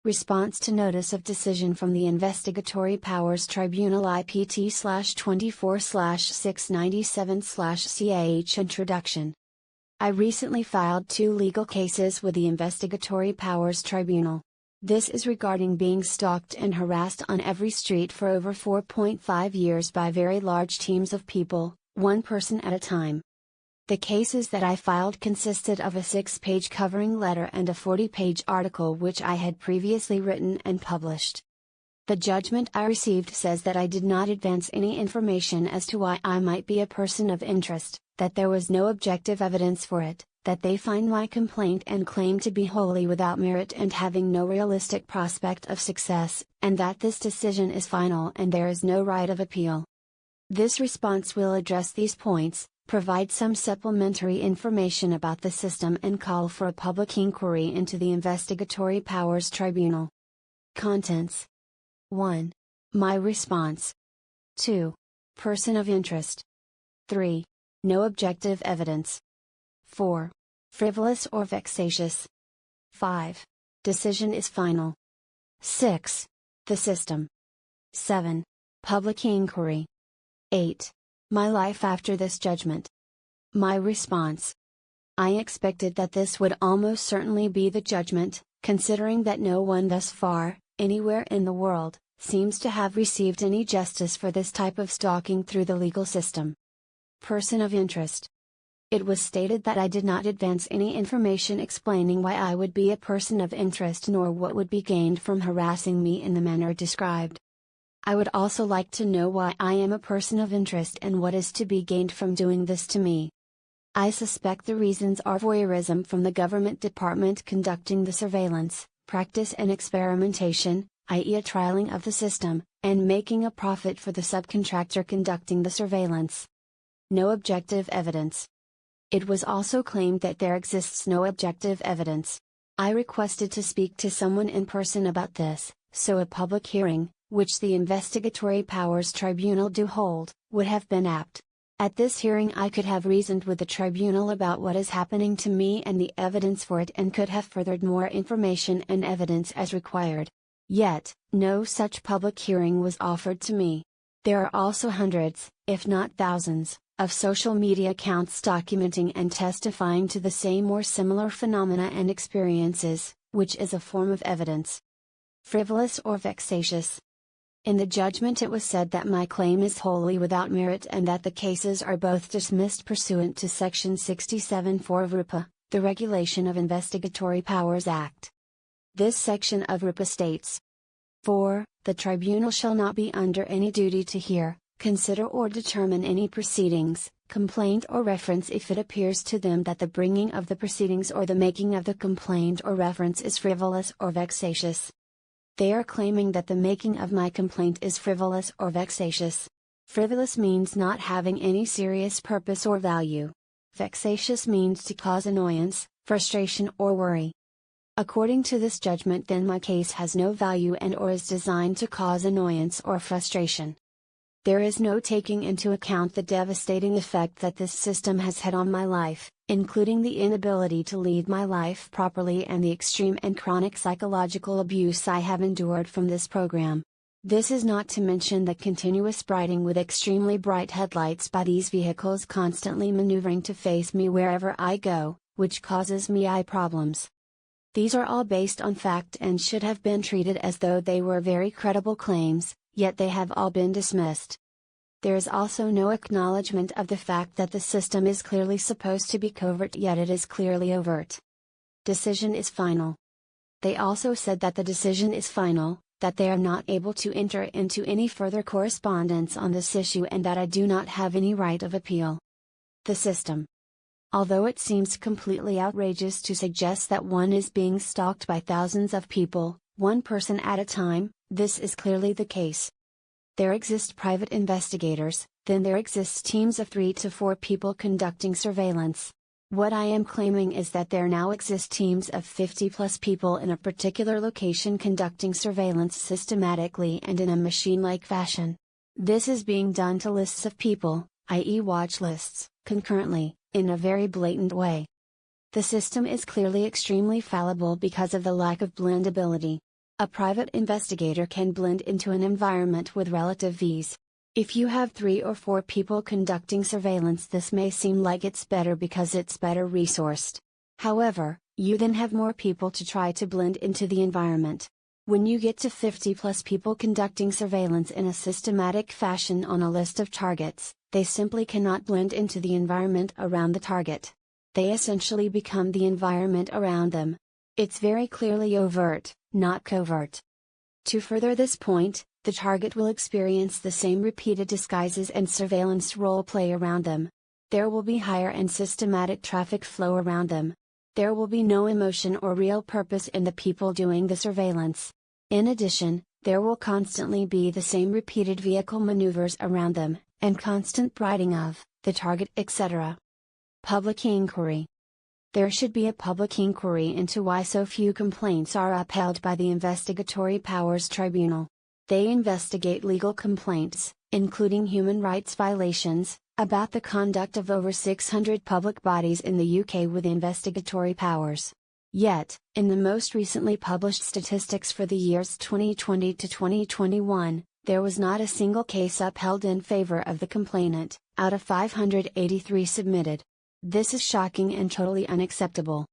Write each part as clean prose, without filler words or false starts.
Response to Notice of Decision from the Investigatory Powers Tribunal IPT/24/697/CAH Introduction. I recently filed 2 legal cases with the Investigatory Powers Tribunal. This is regarding being stalked and harassed on every street for over 4.5 years by very large teams of people, one person at a time. The cases that I filed consisted of a 6-page covering letter and a 40-page article which I had previously written and published. The judgment I received says that I did not advance any information as to why I might be a person of interest, that there was no objective evidence for it, that they find my complaint and claim to be wholly without merit and having no realistic prospect of success, and that this decision is final and there is no right of appeal. This response will address these points, provide some supplementary information about the system and call for a public inquiry into the Investigatory Powers Tribunal. Contents: 1. My response. 2. Person of interest. 3. No objective evidence. 4. Frivolous or vexatious. 5. Decision is final. 6. The system. 7. Public inquiry. 8. My life after this judgment. My response. I expected that this would almost certainly be the judgment, considering that no one thus far, anywhere in the world, seems to have received any justice for this type of stalking through the legal system. Person of interest. It was stated that I did not advance any information explaining why I would be a person of interest nor what would be gained from harassing me in the manner described. I would also like to know why I am a person of interest and what is to be gained from doing this to me. I suspect the reasons are voyeurism from the government department conducting the surveillance, practice and experimentation, i.e. a trialing of the system, and making a profit for the subcontractor conducting the surveillance. No objective evidence. It was also claimed that there exists no objective evidence. I requested to speak to someone in person about this, so a public hearing, which the Investigatory Powers Tribunal do hold, would have been apt. At this hearing I could have reasoned with the tribunal about what is happening to me and the evidence for it and could have furthered more information and evidence as required. Yet, no such public hearing was offered to me. There are also hundreds, if not thousands, of social media accounts documenting and testifying to the same or similar phenomena and experiences, which is a form of evidence. Frivolous or vexatious. In the judgment it was said that my claim is wholly without merit and that the cases are both dismissed pursuant to Section 67(4) of RIPA, the Regulation of Investigatory Powers Act. This section of RIPA states: 4. The tribunal shall not be under any duty to hear, consider or determine any proceedings, complaint or reference if it appears to them that the bringing of the proceedings or the making of the complaint or reference is frivolous or vexatious. They are claiming that the making of my complaint is frivolous or vexatious. Frivolous means not having any serious purpose or value. Vexatious means to cause annoyance, frustration or worry. According to this judgment, then my case has no value and or is designed to cause annoyance or frustration. There is no taking into account the devastating effect that this system has had on my life, including the inability to lead my life properly and the extreme and chronic psychological abuse I have endured from this program. This is not to mention the continuous brighting with extremely bright headlights by these vehicles constantly maneuvering to face me wherever I go, which causes me eye problems. These are all based on fact and should have been treated as though they were very credible claims, yet they have all been dismissed. There is also no acknowledgement of the fact that the system is clearly supposed to be covert, yet it is clearly overt. Decision is final. They also said that the decision is final, that they are not able to enter into any further correspondence on this issue and that I do not have any right of appeal. The system. Although it seems completely outrageous to suggest that one is being stalked by thousands of people, one person at a time, this is clearly the case. There exist private investigators, then there exists teams of 3 to 4 people conducting surveillance. What I am claiming is that there now exist teams of 50+ people in a particular location conducting surveillance systematically and in a machine-like fashion. This is being done to lists of people, i.e. watch lists, concurrently, in a very blatant way. The system is clearly extremely fallible because of the lack of blendability. A private investigator can blend into an environment with relative ease. If you have 3 or 4 people conducting surveillance, this may seem like it's better because it's better resourced. However, you then have more people to try to blend into the environment. When you get to 50 plus people conducting surveillance in a systematic fashion on a list of targets, they simply cannot blend into the environment around the target. They essentially become the environment around them. It's very clearly overt, not covert. To further this point, the target will experience the same repeated disguises and surveillance role play around them. There will be higher and systematic traffic flow around them. There will be no emotion or real purpose in the people doing the surveillance. In addition, there will constantly be the same repeated vehicle maneuvers around them, and constant brighting of the target, etc. Public inquiry. There should be a public inquiry into why so few complaints are upheld by the Investigatory Powers Tribunal. They investigate legal complaints, including human rights violations, about the conduct of over 600 public bodies in the UK with investigatory powers. Yet, in the most recently published statistics for the years 2020 to 2021, there was not a single case upheld in favor of the complainant, out of 583 submitted. This is shocking and totally unacceptable.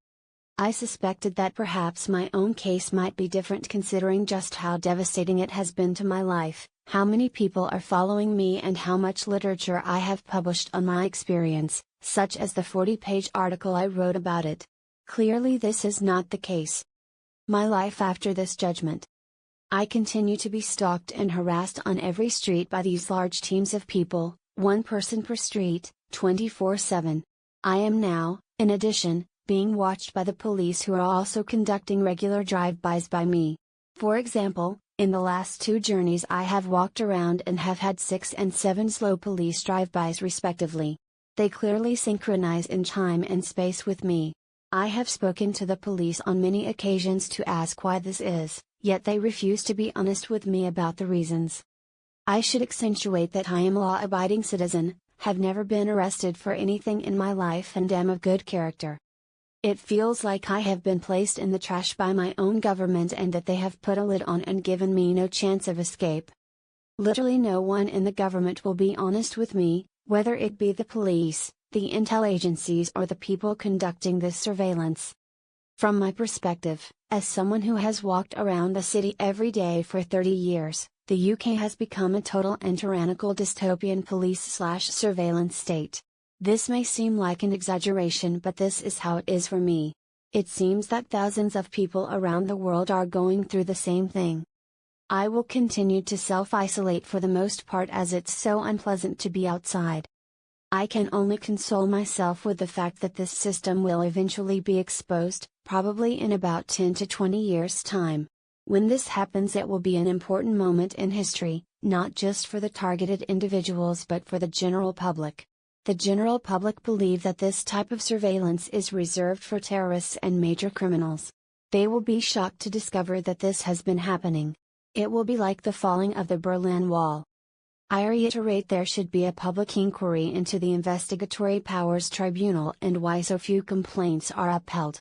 I suspected that perhaps my own case might be different considering just how devastating it has been to my life, how many people are following me, and how much literature I have published on my experience, such as the 40-page article I wrote about it. Clearly this is not the case. My life after this judgment. I continue to be stalked and harassed on every street by these large teams of people, one person per street, 24/7. I am now, in addition, being watched by the police, who are also conducting regular drive-bys by me. For example, in the last 2 journeys I have walked around and have had 6 and 7 slow police drive-bys respectively. They clearly synchronize in time and space with me. I have spoken to the police on many occasions to ask why this is, yet they refuse to be honest with me about the reasons. I should accentuate that I am a law-abiding citizen, have never been arrested for anything in my life, and am of good character. It feels like I have been placed in the trash by my own government and that they have put a lid on and given me no chance of escape. Literally no one in the government will be honest with me, whether it be the police, the intel agencies, or the people conducting this surveillance. From my perspective, as someone who has walked around the city every day for 30 years, the UK has become a total and tyrannical dystopian police/surveillance state. This may seem like an exaggeration, but this is how it is for me. It seems that thousands of people around the world are going through the same thing. I will continue to self-isolate for the most part, as it's so unpleasant to be outside. I can only console myself with the fact that this system will eventually be exposed, probably in about 10 to 20 years' time. When this happens, it will be an important moment in history, not just for the targeted individuals but for the general public. The general public believe that this type of surveillance is reserved for terrorists and major criminals. They will be shocked to discover that this has been happening. It will be like the falling of the Berlin Wall. I reiterate, there should be a public inquiry into the Investigatory Powers Tribunal and why so few complaints are upheld.